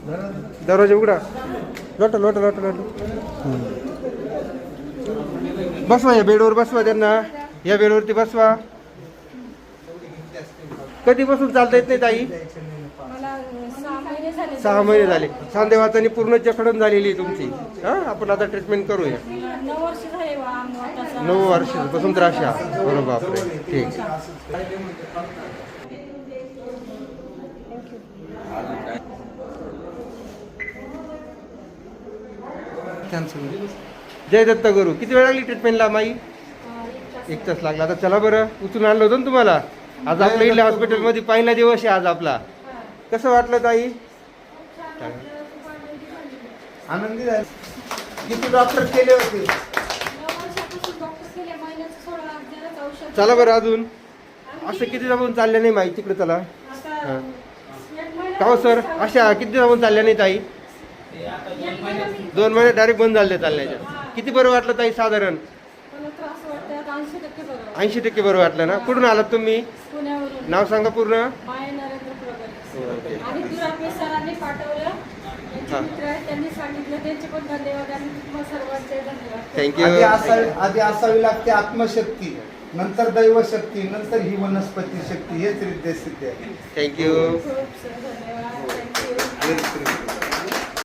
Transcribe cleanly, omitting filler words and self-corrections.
दरवाजा उघडा. लोटा लोटा लोटा लोटा. बसवा या बेडवर बसवा त्यांना. या बेडवरती बसवा. कधीपासून चालता येत नाही ताई? 6 महिने झाले. सांधेवातानी पूर्ण जखडण झालेली आहे तुमची. हा आपण आता ट्रीटमेंट करूया. 9 वर्षापासून त्रास आहे. बरोबर बापरे. ठीक. जय दत्त गुरु. किती वेळ लागली ट्रीटमेंटला माई? 1 तास लागला. आता चला बरं. उचलून आणलं होतं ना तुम्हाला. आज आपल्या इथल्या हॉस्पिटलमध्ये पहिला दिवस आहे आज आपला. कसं वाटलं ताई? आनंदी झाले. किती डॉक्टर केले होते? चला बरं. अजून असं किती जमून चालल्या नाही माई तिकडे. चला. का हो सर, अशा किती जमून चालल्या नाही ताई? 2 महिने डायरेक्ट बंद झाले चालण्याच्या. किती बरं वाटलं ताई? साधारण 80% बरं वाटलं ना. कुठून आलात तुम्ही? नाव सांगा पूर्ण. थँक्यू. आधी असावी लागते आत्मशक्ती, नंतर दैवशक्ती, नंतर ही वनस्पती शक्ती. हेच रिद्ध सिद्ध आहे. थँक्यू.